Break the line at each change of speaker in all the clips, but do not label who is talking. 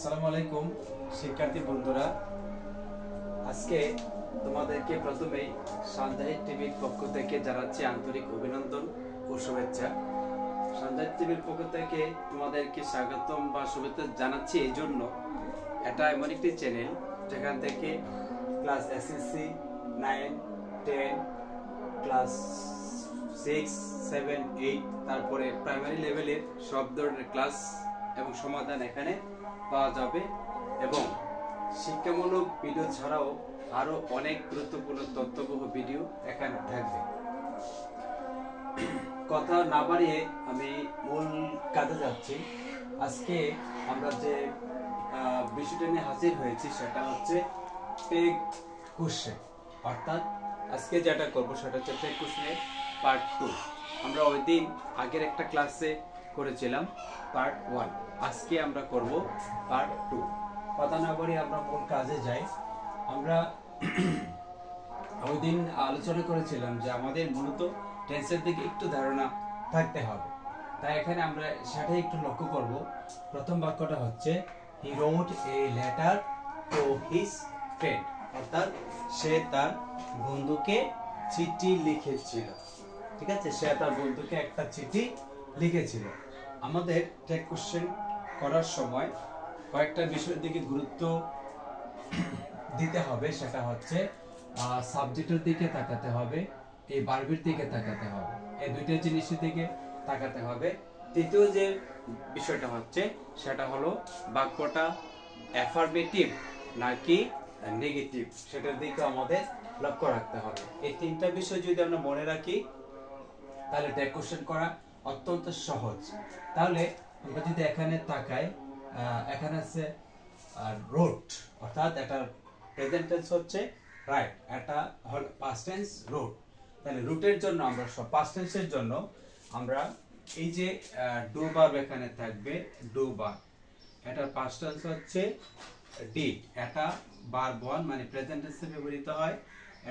আসসালামু আলাইকুম শিক্ষার্থী বন্ধুরা, আজকে তোমাদেরকে প্রথমেই সঞ্জাহিদ টিভির পক্ষ থেকে জানাচ্ছি আন্তরিক অভিনন্দন ও শুভেচ্ছা। সঞ্জাহিদ টিভির পক্ষ থেকে তোমাদেরকে স্বাগতম বা শুভেচ্ছা জানাচ্ছি এই জন্য, এটা এমন একটি চ্যানেল যেখান থেকে ক্লাস এসএসসি 9, 10, ক্লাস 6, 7, 8 তারপরে প্রাইমারি লেভেলের সব ধরনের ক্লাস এবং সমাধান এখানে পাওয়া যাবে এবং শিক্ষামূলক ভিডিও ছাড়াও আরো অনেক গুরুত্বপূর্ণ তথ্যবহ ভিডিও এখানে থাকবে। কথা না বাড়িয়ে আমি মূল কাজে যাচ্ছি। আজকে আমরা যে বিষয়টা নিয়ে হাজির হয়েছি সেটা হচ্ছে টেক কোশ্চেন, অর্থাৎ আজকে যেটা করবো সেটা হচ্ছে টেক কোশ্চেনের পার্ট 2। আমরা ওই দিন আগের একটা ক্লাসে করেছিলাম পার্ট 1, আজকে আমরা করব পার্ট 2। কথা না বলে আমরা মূল কাজে যাই। আমরা ওই দিন আলোচনা করেছিলাম যে আমাদের মূলত টেন্সের দিকে একটু ধারণা থাকতে হবে, তাই এখানে আমরা সেটাই একটু লক্ষ্য করব। প্রথম বাক্যটা হচ্ছে he wrote a letter to his friend, অর্থাৎ সে তার বন্ধুকে চিঠি লিখেছিল। ঠিক আছে, সে তার বন্ধুকে একটা চিঠি লিখেছিল। আমাদের টেক কোশ্চেন করার সময় কয়েকটা বিষয়ের দিকে গুরুত্ব দিতে হবে। সেটা হচ্ছে সাবজেক্টের দিকে তাকাতে হবে, এই ভার্বের দিকে তাকাতে হবে, এই দুইটা জিনিসের দিকে তাকাতে হবে। তৃতীয় যে বিষয়টা হচ্ছে সেটা হলো বাক্যটা অ্যাফারমেটিভ নাকি নেগেটিভ, সেটার দিকে আমাদের লক্ষ্য রাখতে হবে। এই তিনটা বিষয় যদি আমরা মনে রাখি তাহলে টেক কোশ্চেন করা অত্যন্ত সহজ। তাহলে আমরা যদি এখানে তাকাই, এখানে আছে রোট, অর্থাৎ এটা প্রেজেন্ট টেন্স হচ্ছে রাইট, এটা হল পাস্ট টেন্স রোট। তাহলে রুটের জন্য আমরা সব পাস্ট টেন্সের জন্য আমরা এই যে ডু ভার্ব এখানে থাকবে, ডু ভার্ব, এটা পাস্ট টেন্স হচ্ছে ডিড, এটা ভার্ব 1 মানে প্রেজেন্ট টেন্সে ব্যবহৃত হয়,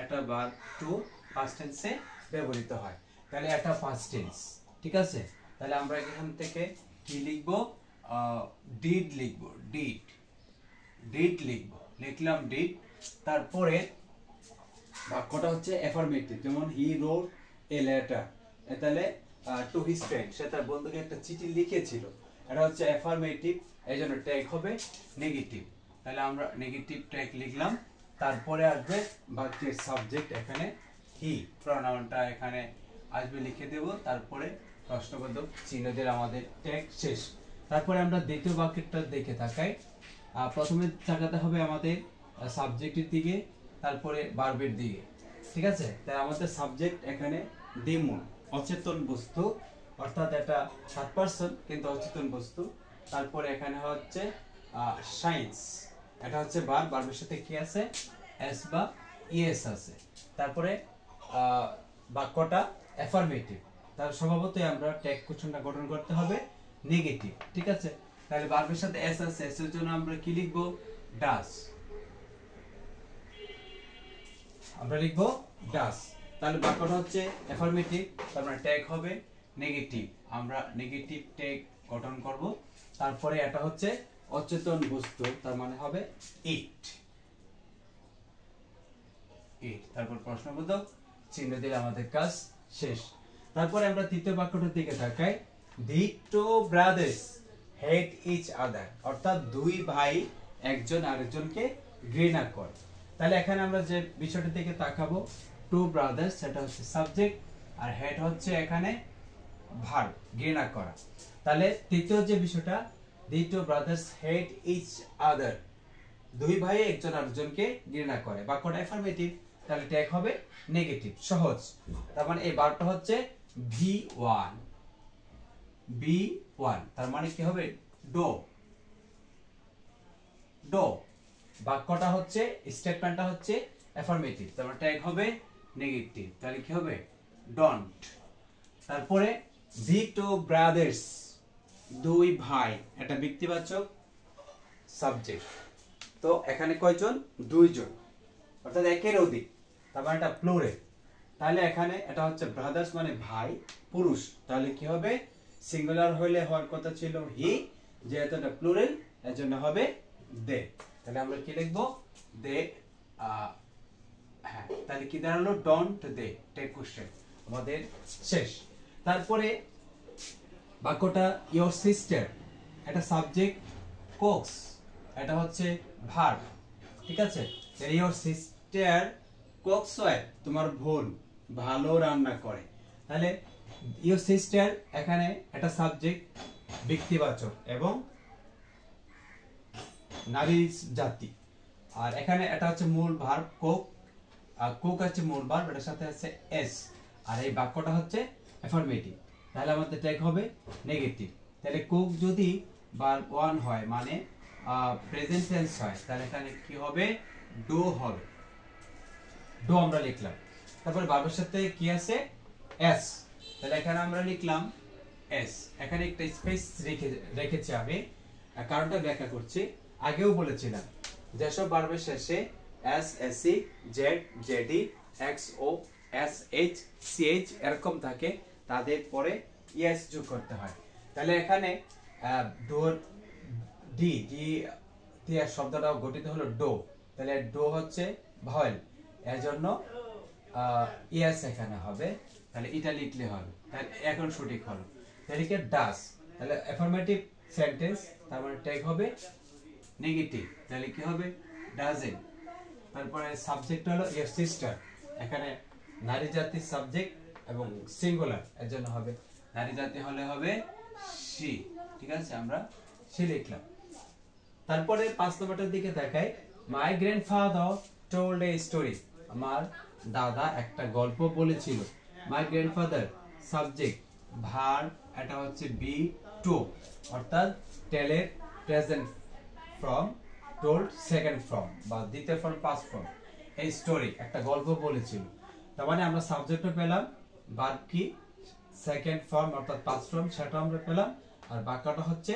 এটা ভার্ব 2 পাস্ট টেন্সে ব্যবহৃত হয়। তাহলে এটা পাস্ট টেন্স। ঠিক আছে, তাহলে আমরা এখান থেকে কি লিখবো? ডিড লিখবো, ডিড, ডিড লিখবো, লিখলাম ডিড। তারপরে বাক্যটা হচ্ছে অ্যাফারমেটিভ, যেমন হি রোট এ লেটার, তাহলে টু হিজ ফ্রেন্ড, সে তার বন্ধুকে একটা চিঠি লিখেছিল, এটা হচ্ছে অ্যাফারমেটিভ, এই জন্য ট্যাগ হবে নেগেটিভ। তাহলে আমরা নেগেটিভ ট্যাগ লিখলাম। তারপরে আসবে বাক্যের সাবজেক্ট, এখানে হি প্রনাউনটা এখানে আসবে, লিখে দেব। তারপরে প্রশ্নবোধক চিহ্ন দিয়ে আমাদের ট্যাগ শেষ। তারপরে আমরা দ্বিতীয় বাক্যটা দেখে তাকাই। প্রথমে তাকাতে হবে আমাদের সাবজেক্টের দিকে, তারপরে ভার্বের দিকে। ঠিক আছে, তাই আমাদের সাবজেক্ট এখানে ডিমন, অচেতন বস্তু, অর্থাৎ এটা থার্ড পারসন কিন্তু অচেতন বস্তু। তারপরে এখানে হচ্ছে সায়েন্স, এটা হচ্ছে ভার্ব, ভার্বের সাথে কি আছে? এস বা ইএস আছে। তারপরে বাক্যটা অ্যাফারমেটিভ, তার স্বভাবতই আমরা ট্যাগ কোশ্চেনটা গঠন করতে হবে নেগেটিভ। ঠিক আছে, তাহলে ভার্বের সাথে এস আছে, এস এর জন্য আমরা কি লিখবো? ডাস, আমরা লিখবো ডাস। তাহলে বাক্যটা হচ্ছে অ্যাফারমেটিভ, তার মানে ট্যাগ হবে নেগেটিভ, আমরা নেগেটিভ ট্যাগ গঠন করব। তারপরে এটা হচ্ছে অচেতন বস্তু, তার মানে হবে ইট, ইট। তারপর প্রশ্নবোধক চিহ্ন দিলে আমাদের কাজ শেষ। তারপরে আমরা তৃতীয় বাক্যটার দিকে তাকাই। দি টু ব্রাদার্স হেট ইচ আদার, অর্থাৎ দুই ভাই একজন আরেকজনকে ঘৃণা করে। তাহলে এখানে আমরা যে বিষয়টার দিকে তাকাবো, টু ব্রাদার্স সেটা হচ্ছে সাবজেক্ট, আর হেট হচ্ছে এখানে ভার্ব, ঘৃণা করা। তাহলে তৃতীয় যে বিষয়টা, দি টু ব্রাদার্স হেট ইচ আদার, দুই ভাই একজন আরেকজনকে ঘৃণা করে। বাক্যটা অ্যাফারমেটিভ, তাহলে ট্যাগ হবে নেগেটিভ, সহজ। তার মানে এই ভার্বটা হচ্ছে V1, B1, তার মানে কি হবে? ডো, ডো। বাক্যটা হচ্ছে, স্টেটমেন্টটা হচ্ছে অ্যাফারমেটিভ, তার মানে ট্যাগ হবে নেগেটিভ, তাহলে কি হবে? ডন্ট। তারপরে দি টু ব্রাদার্স, দুই ভাই, এটা ব্যক্তিবাচক সাবজেক্ট, তো এখানে কয়জন? দুইজন, অর্থাৎ একের অধিক, তার মানে এটা প্লুরাল। তাহলে এখানে এটা হচ্ছে ব্রাদার্স মানে ভাই, পুরুষ, তাহলে কি হবে? সিঙ্গুলার হইলে হওয়ার কথা ছিল হি, যেহেতু এটা প্লুরাল এজন্য হবে দে। তাহলে আমরা কি লিখবো? দে। হ্যাঁ, তাহলে কি দাঁড়ালো? ডোন্ট দে টেক কোশ্চেন আমাদের শেষ। তারপরে বাক্যটা ইয়োর সিস্টার, এটা সাবজেক্ট, কুকস এটা হচ্ছে ভার্ব, ঠিক আছে? ইয়োর সিস্টার কুকস ওয়েল, তোমার বোন ভালো রান্না করে। তাহলে ইয়োর সিস্টার এখানে একটা সাবজেক্ট ব্যক্তিবাচক এবং নারী জাতি, আর এখানে এটা হচ্ছে মূল ভার্ব কুক, আর কুক হচ্ছে মূল ভার্ব, এটার সাথে আছে এস, আর এই বাক্যটা হচ্ছে অ্যাফার্মেটিভ। তাহলে আমাদের ট্যাগ হবে নেগেটিভ। তাহলে কুক যদি ভার্ব ওয়ান হয় মানে প্রেজেন্ট টেন্স হয়, তাহলে এখানে কি হবে? ডু হবে। ডু আমরা লিখলাম। তারপরে ভার্বের সাথে কি আছে? এস। তাহলে এখানে আমরা লিখলাম এস। এখানে একটা স্পেস রেখেছি আমি, কারণটা ব্যাখ্যা করছি। আগেও বলেছিলাম যেসব ভার্বের শেষে এস, এসি, জেড, জেডি, X, O, S, H, CH এরকম থাকে, তাদের পরে ইএস যোগ করতে হয়। তাহলে এখানে ডোর ডি দিয়ে শব্দটা গঠিত হলো ডো। তাহলে ডো হচ্ছে ভাওয়েল, এর জন্য ইএস এখানে হবে। তাহলে এটা লিখলে হবে। তাহলে এখন সঠিক হলো। তাহলে কি ডাস, তাহলে অ্যাফার্মেটিভ সেন্টেন্স, তার মানে ট্যাগ হবে নেগেটিভ। তাহলে কি হবে? ডাজন্ট। তারপরে সাবজেক্ট হলো ইয়োর সিস্টার, এখানে নারী জাতির সাবজেক্ট এবং সিঙ্গুলার, এর জন্য হবে নারী জাতি হলে হবে শি, ঠিক আছে? আমরা শি লিখলাম। তারপরে 5 নম্বরটার দিকে দেখাই, my grandfather told a story, আমার দাদা একটা গল্প বলেছিল। মাই গ্র্যান্ডফাদার সাবজেক্ট, ভার্ব এটা হচ্ছে বি টু, অর্থাৎ টেলের present form, told second form বা দ্বিতীয় ফর্ম পাস্ট ফর্ম। এই স্টোরি একটা গল্প বলেছিল, তার মানে আমরা সাবজেক্টও পেলাম, ভার্ব কি সেকেন্ড ফর্ম অর্থাৎ পাস্ট ফর্ম সেটা আমরা পেলাম, আর বাক্যটা হচ্ছে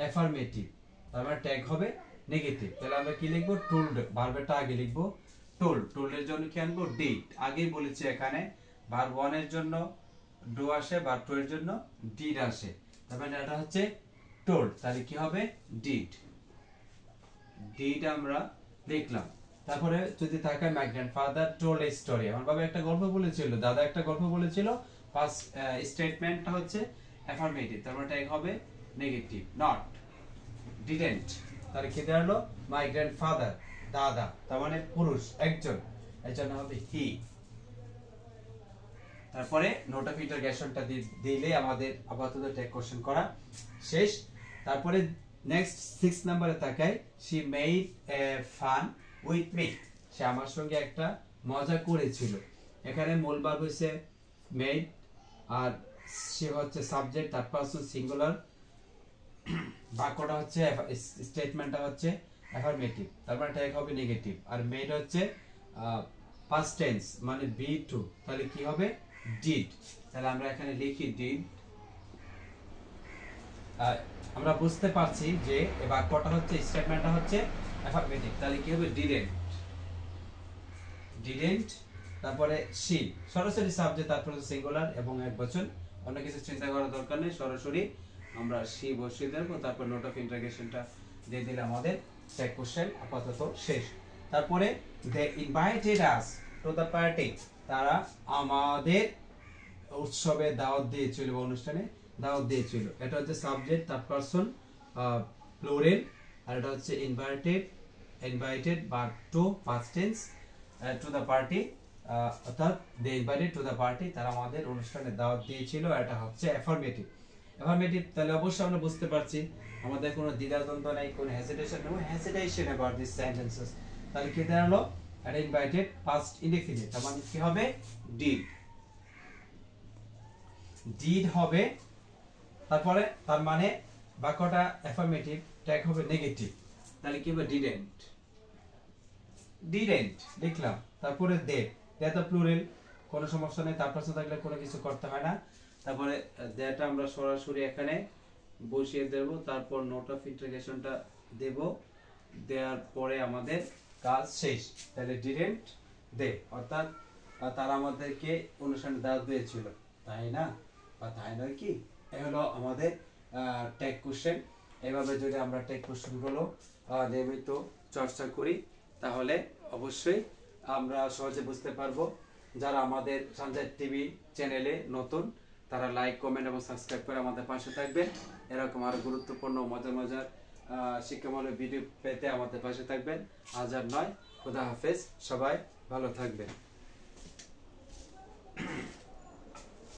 অ্যাফার্মেটিভ, তার মানে ট্যাগ হবে নেগেটিভ। তাহলে আমরা কি লিখবো? টোল্ড, ভার্বেরটা আগে লিখবো। টোল্ড, টোল্ডের জন্য কি আনবো? ডিড। আগেই বলেছি এখানে ভার্ব 1 এর জন্য ডু আসে, ভার্ব 2 এর জন্য ডিড আসে, তার মানে এটা হচ্ছে টোল্ড। তাহলে কি হবে? ডিড। ডিড আমরা লিখলাম। তারপরে যদি থাকে my grandfather told a story, আমার বাবা একটা গল্প বলেছিল, দাদা একটা গল্প বলেছিল। ফার্স্ট স্টেটমেন্টটা হচ্ছে অ্যাফার্মেটিভ, তার মানে ট্যাগ হবে নেগেটিভ। নট, ডিডেন্ট, তাহলে কি দাঁড়ালো? মাই গ্র্যান্ডফাদার দাদা, তার মানে পুরুষ একজন, এর জন্য হবে হি। তারপরে নোট অফ ইন্টারগেশনটা দিলে আমাদের আপাতত ট্যাগ কোশ্চেন করা শেষ। তারপরে নেক্সট 6 নম্বরে তাকাই, she made a fun with me, সে আমার সঙ্গে একটা মজা করেছিল। এখানে মূল ভার্ব হইছে মেড, আর সে হচ্ছে সাবজেক্ট, থার্ড পারসন সিঙ্গুলার, বাক্যটা হচ্ছে স্টেটমেন্টটা হচ্ছে অ্যাফার্মেটিভ, তার মানে ট্যাগ হবে নেগেটিভ। আর মেড হচ্ছে পাস্ট টেন্স মানে বি টু, তাহলে কি হবে? ডিড। তাহলে আমরা এখানে লিখি ডিড। আমরা বুঝতে পারছি যে এই বাক্যটা হচ্ছে স্টেটমেন্টটা হচ্ছে অ্যাফার্মেটিভ, তাহলে কি হবে? Didn't, didn't. তারপরে শি সরাসরি সাবজেক্ট, তারপরে সিঙ্গুলার এবং একবচন, অন্য কিছু চিন্তা করার দরকার নেই, সরাসরি আমরা শি বসিয়ে দেবো। তারপর নোট অফ ইন্টারগেশনটা দিয়ে দিলে আমাদের ট্যাগ কোশ্চেন আপাতত শেষ। তারপরে they invited us to the party, তারা আমাদের উৎসবে দাওয়াত দিয়েছিল বা অনুষ্ঠানে দাওয়াত দিয়েছিল। এটা হচ্ছে সাবজেক্ট, থার্ড পারসন প্লুরাল, আর এটা হচ্ছে invited verb to past tense, to the party, অর্থাৎ they invited to the party, তারা আমাদের অনুষ্ঠানে দাওয়াত দিয়েছিল, এটা হচ্ছে অ্যাফার্মেটিভ। অ্যাফার্মেটিভ তাহলে অবশ্যই আমরা বুঝতে পারছি, আমাদের কোনো দ্বিধাদ্বন্দ্ব নাই, কোনো হেজিটেশন নেই, হেজিটেশন অ্যাবাউট দিস সেন্টেন্সেস। তাহলে কি দাঁড়ালো? এটা ইনভাইটেড পাস্ট ইনডেফিনিট, তার মানে কি হবে? ডিড, ডিড হবে। তারপরে তার মানে বাক্যটা অ্যাফার্মেটিভ, ট্যাগ হবে নেগেটিভ, তাহলে কি হবে? ডিডেন্ট, ডিডেন্ট লিখলাম। তারপরে দে, দে তো প্লুরাল, কোনো সমস্যা নেই, তার পাশে থাকলে কোনো কিছু করতে হয় না। তারপরে দেটা আমরা সরাসরি এখানে বসিয়ে দেব, তারপর নোট অফ ইন্টারগেশনটা দেব, দেওয়ার পরে আমাদের কাজ শেষ। তাহলে ডিডেন্ট দে, অর্থাৎ তারা আমাদেরকে অনুষ্ঠানে দাওয়াত দিয়েছিল, তাই না? বা তাই নয় কি? এ হলো আমাদের ট্যাগ কোশ্চেন। এইভাবে যদি আমরা টেক কোশ্চেনগুলো নিয়মিত চর্চা করি তাহলে অবশ্যই আমরা সহজে বুঝতে পারবো। যারা আমাদের সানজাইট টিভি চ্যানেলে নতুন তারা লাইক কমেন্ট এবং সাবস্ক্রাইব করে আমাদের পাশে থাকবেন। এরকম আরো গুরুত্বপূর্ণ মজার মজার শিক্ষামূলক ভিডিও পেতে আমাদের পাশে থাকবেন। আজ আর নয়, খোদা হাফেজ, সবাই ভালো থাকবেন।